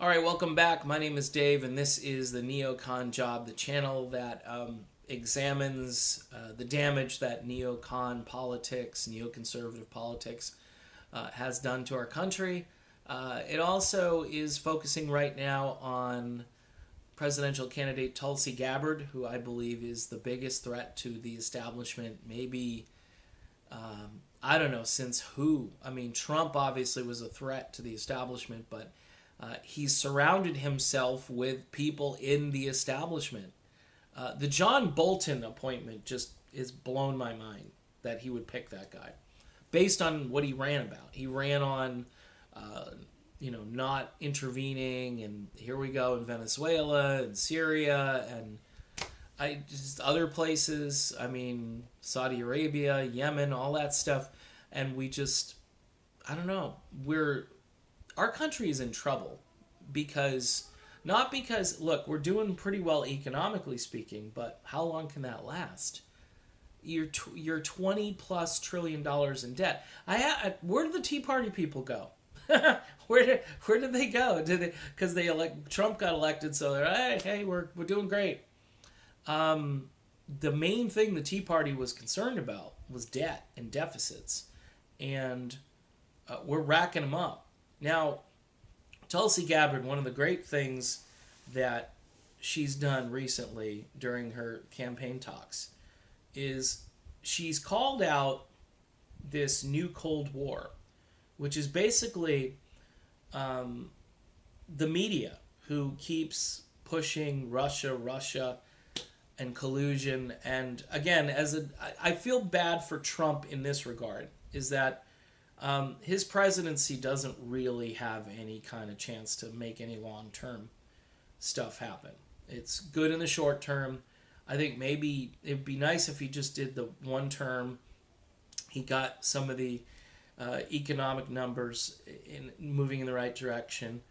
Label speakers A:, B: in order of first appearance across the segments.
A: All right, welcome back. My name is Dave, and this is the Neocon Job, the channel that examines the damage that neocon politics, neoconservative politics, has done to our country. It also is focusing right now on presidential candidate Tulsi Gabbard, who I believe is the biggest threat to the establishment, maybe, I don't know, since who? I mean, Trump obviously was a threat to the establishment, but he's surrounded himself with people in the establishment. The John Bolton appointment just is blown my mind that he would pick that guy based on what he ran about. He ran on, not intervening, and here we go in Venezuela and Syria and just other places. I mean, Saudi Arabia, Yemen, all that stuff, and I don't know. Our country is in trouble not because look, we're doing pretty well economically speaking, but how long can that last? You're $20+ trillion in debt. Where did the Tea Party people go? where did they go? Because Trump got elected, so they're hey, we're doing great. The main thing the Tea Party was concerned about was debt and deficits, and we're racking them up. Now, Tulsi Gabbard, one of the great things that she's done recently during her campaign talks is she's called out this new Cold War, which is basically the media who keeps pushing Russia, and collusion. And again, I feel bad for Trump in this regard, is that his presidency doesn't really have any kind of chance to make any long-term stuff happen. It's good in the short term. I think maybe it'd be nice if he just did the one term. He got some of the economic numbers moving in the right direction.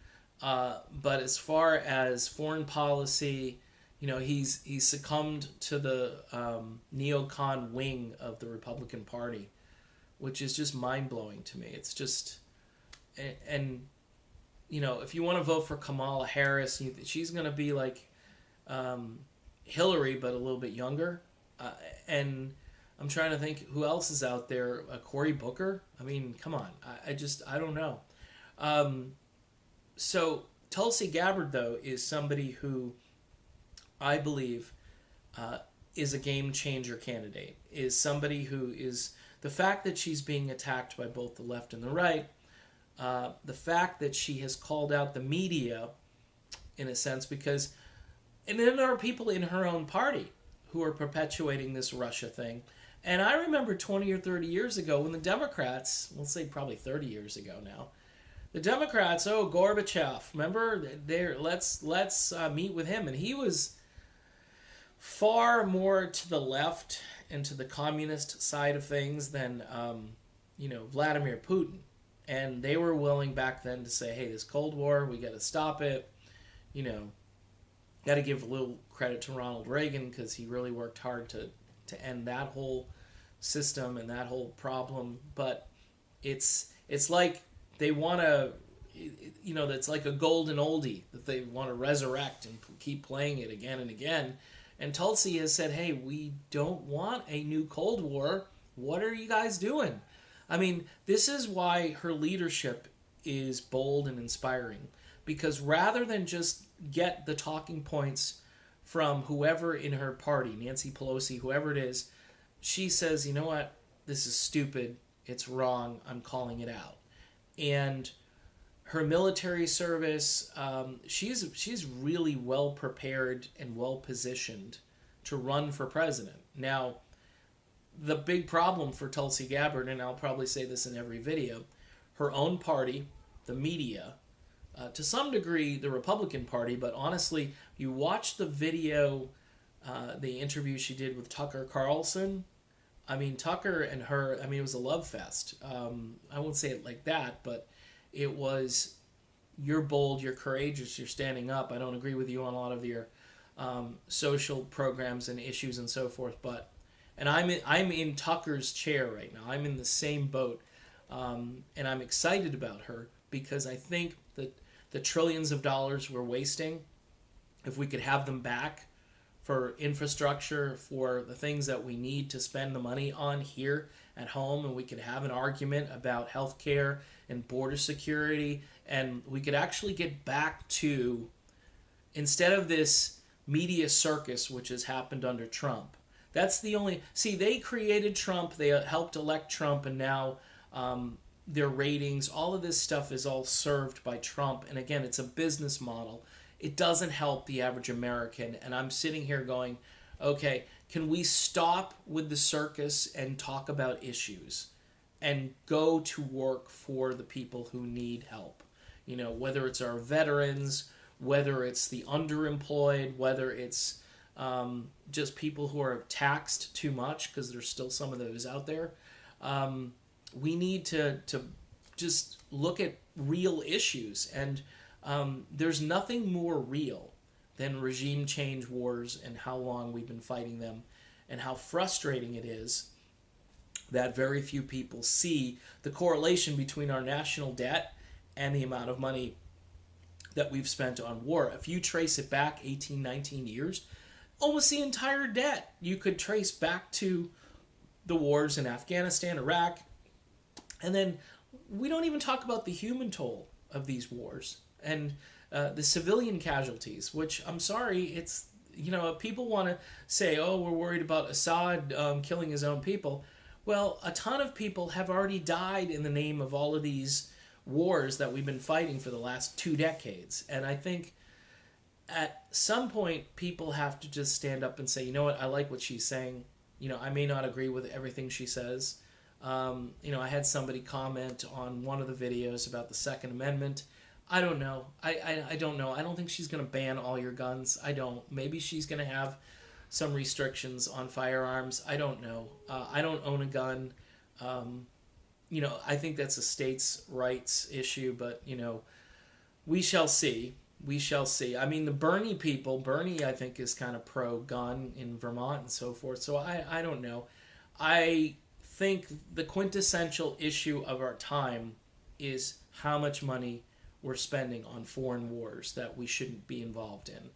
A: But as far as foreign policy, he's succumbed to the neocon wing of the Republican Party, which is just mind-blowing to me. It's just, and if you want to vote for Kamala Harris, she's going to be like Hillary, but a little bit younger. And I'm trying to think who else is out there. Cory Booker? I mean, come on. I don't know. So Tulsi Gabbard, though, is somebody who I believe is a game-changer candidate, is somebody who is... The fact that she's being attacked by both the left and the right, the fact that she has called out the media, in a sense, and then there are people in her own party who are perpetuating this Russia thing. And I remember 20 or 30 years ago when the Democrats, we'll say probably 30 years ago now, the Democrats, Gorbachev, remember, let's meet with him. And he was far more to the left and to the communist side of things than, Vladimir Putin. And they were willing back then to say, hey, this Cold War, we got to stop it. Got to give a little credit to Ronald Reagan because he really worked hard to end that whole system and that whole problem. But it's like they want to, it's like a golden oldie that they want to resurrect and keep playing it again and again. And Tulsi has said, hey, we don't want a new Cold War. What are you guys doing? I mean, this is why her leadership is bold and inspiring. Because rather than just get the talking points from whoever in her party, Nancy Pelosi, whoever it is, she says, you know what? This is stupid. It's wrong. I'm calling it out. And her military service, she's really well prepared and well positioned to run for president. Now, the big problem for Tulsi Gabbard, and I'll probably say this in every video, her own party, the media, to some degree the Republican Party, but honestly, you watch the video, the interview she did with Tucker Carlson. I mean, Tucker and her, it was a love fest. I won't say it like that, but it was, you're bold, you're courageous, you're standing up. I don't agree with you on a lot of your social programs and issues and so forth, and I'm in Tucker's chair right now. I'm in the same boat, and I'm excited about her because I think that the trillions of dollars we're wasting, if we could have them back for infrastructure, for the things that we need to spend the money on here at home, and we could have an argument about healthcare and border security, and we could actually get back to, instead of this media circus which has happened under Trump. That's the only... See, they created Trump, they helped elect Trump, and now their ratings, all of this stuff is all served by Trump. And again, it's a business model. It doesn't help the average American. And I'm sitting here going, okay, can we stop with the circus and talk about issues and go to work for the people who need help? You know, whether it's our veterans, whether it's the underemployed, whether it's just people who are taxed too much, because there's still some of those out there. We need to just look at real issues. And there's nothing more real than regime change wars and how long we've been fighting them, and how frustrating it is that very few people see the correlation between our national debt and the amount of money that we've spent on war. If you trace it back 18, 19 years, almost the entire debt you could trace back to the wars in Afghanistan, Iraq. And then we don't even talk about the human toll of these wars and the civilian casualties, which, I'm sorry, it's, you know, people want to say, oh, we're worried about Assad killing his own people. Well, a ton of people have already died in the name of all of these wars that we've been fighting for the last 2 decades. And I think at some point people have to just stand up and say, you know what, I like what she's saying. You know, I may not agree with everything she says. You know, I had somebody comment on one of the videos about the Second Amendment. I don't know. I don't know. I don't think she's going to ban all your guns. I don't. Maybe she's going to have some restrictions on firearms. I don't know. I don't own a gun. You know, I think that's a states' rights issue, but, you know, we shall see. We shall see. I mean, the Bernie people, Bernie, I think, is kind of pro-gun in Vermont and so forth, so I don't know. I think the quintessential issue of our time is how much money we're spending on foreign wars that we shouldn't be involved in.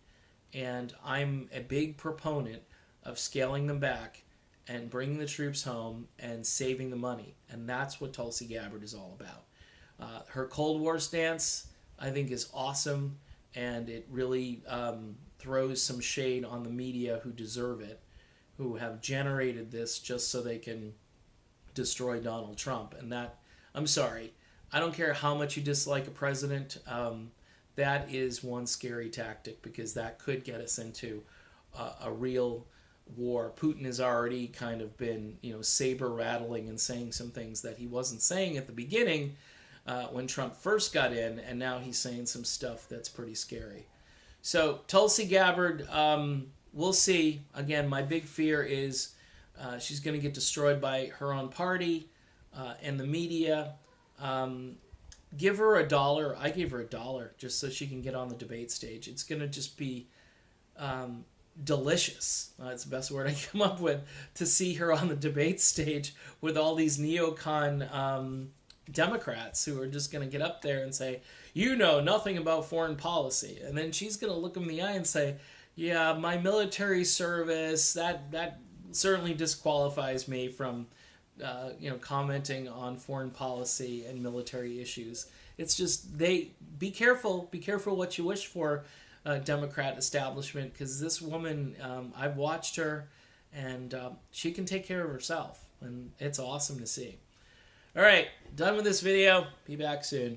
A: And I'm a big proponent of scaling them back and bringing the troops home and saving the money. And that's what Tulsi Gabbard is all about. Her Cold War stance, I think, is awesome, and it really throws some shade on the media who deserve it, who have generated this just so they can destroy Donald Trump. And that, I'm sorry, I don't care how much you dislike a president, that is one scary tactic, because that could get us into a real war. Putin has already kind of been, you know, saber rattling and saying some things that he wasn't saying at the beginning when Trump first got in, and now he's saying some stuff that's pretty scary. So Tulsi Gabbard, we'll see. Again, my big fear is she's going to get destroyed by her own party and the media. Give her $1. I gave her $1 just so she can get on the debate stage. It's going to just be delicious. That's the best word I can come up with, to see her on the debate stage with all these neocon Democrats who are just going to get up there and say, you know nothing about foreign policy. And then she's going to look them in the eye and say, yeah, my military service, that certainly disqualifies me from you know, commenting on foreign policy and military issues. It's just, be careful what you wish for, Democrat establishment, because this woman, I've watched her, and she can take care of herself, and it's awesome to see. All right, done with this video. Be back soon.